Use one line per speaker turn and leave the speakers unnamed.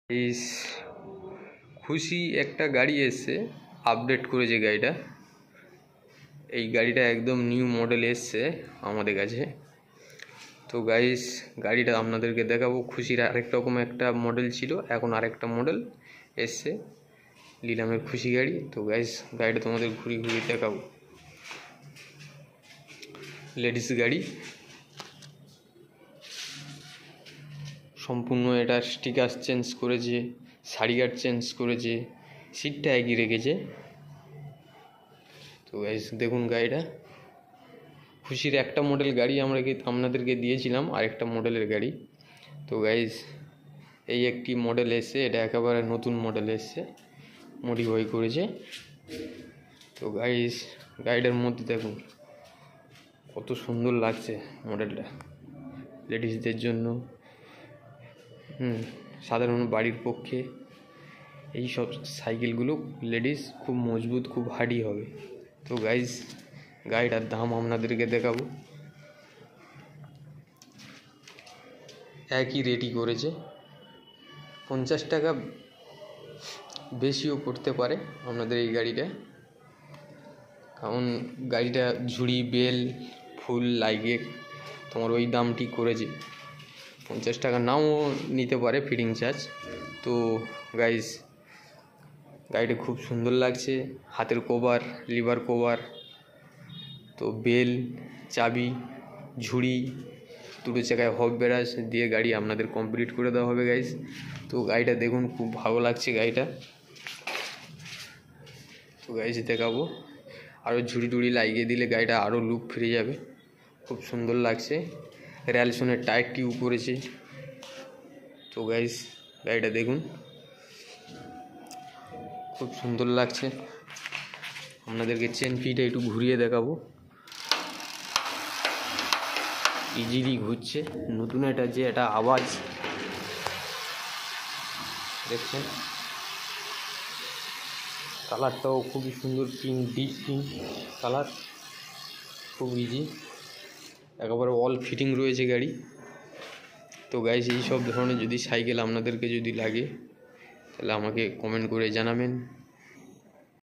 এই খুশি একটা গাড়ি এসছে, আপডেট করেছে গাড়িটা। এই গাড়িটা একদম নিউ মডেল এসছে আমাদের কাছে। তো গাইস গাড়িটা আপনাদেরকে দেখাবো। খুশির আরেক রকম একটা মডেল ছিল, এখন আরেকটা মডেল এসছে নিলামের খুশি গাড়ি। তো গাইস গাড়িটা তোমাদের ঘুরিয়ে ঘুরিয়ে দেখাবো। লেডিস গাড়ি, সম্পূর্ণ এটা স্টিকার চেঞ্জ করেছে, সারি গার্ড চেঞ্জ করেছে, সিটটা একই রেখেছে। তো গাইস দেখুন গাড়িটা। খুশির একটা মডেল গাড়ি আমরা আপনাদেরকে দিয়েছিলাম, আরেকটা মডেলের গাড়ি। তো গাইস এই একটি মডেল এসছে, এটা একেবারে নতুন মডেল এসছে, মডিফাই করেছে। তো গাইস গাড়িটার মধ্যে দেখুন কত সুন্দর লাগছে মডেলটা, লেডিসদের জন্য, সাধারণ বাড়ির পক্ষে এই সব সাইকেলগুলো লেডিস খুব মজবুত, খুব হার্ডি হবে। তো গাইস গাড়িটার দাম আপনাদেরকে দেখাবো। একই রেটই করেছে, 50 টাকা বেশিও পড়তে পারে আপনাদের এই গাড়িটা, কারণ গাড়িটা ঝুড়ি বেল ফুল লাগিয়ে তোমার ওই দামটি করেছে। 50 টাকা নাও নিতে পারে ফিটিং চার্জ। তো গাইস গাড়িটা খুব সুন্দর লাগছে, হাতের কভার, লিভার কভার, তো বেল, চাবি, ঝুড়ি, দুটো চাকায় হব ব্রাশ দিয়ে গাড়ি আপনাদের কমপ্লিট করে দেওয়া হবে গাইস। তো গাড়িটা দেখুন খুব ভালো লাগছে গাড়িটা। তো গাইস দেখাবো, আরও ঝুড়ি টুড়ি লাগিয়ে দিলে গাড়িটা আরও লুক ফিরে যাবে, খুব সুন্দর লাগছে। র্যালসনের টায়ার টিউব করেছে। তো গাইস গাড়িটা দেখুন খুব সুন্দর লাগছে। আপনাদেরকে চেন ফিটা একটু ঘুরিয়ে দেখাবো, ইজিলি ঘুরছে। নতুন এটা যে এটা আওয়াজ দেখছেন, কালারটাও খুবই সুন্দর, পিঙ্ক, ডিপ পিঙ্ক কালার, খুব ইজি, একেবারে অল ফিটিং রয়েছে গাড়ি। তো গাইস এই সব ধরনের যদি সাইকেল আপনাদেরকে যদি লাগে তাহলে আমাকে কমেন্ট করে জানাবেন।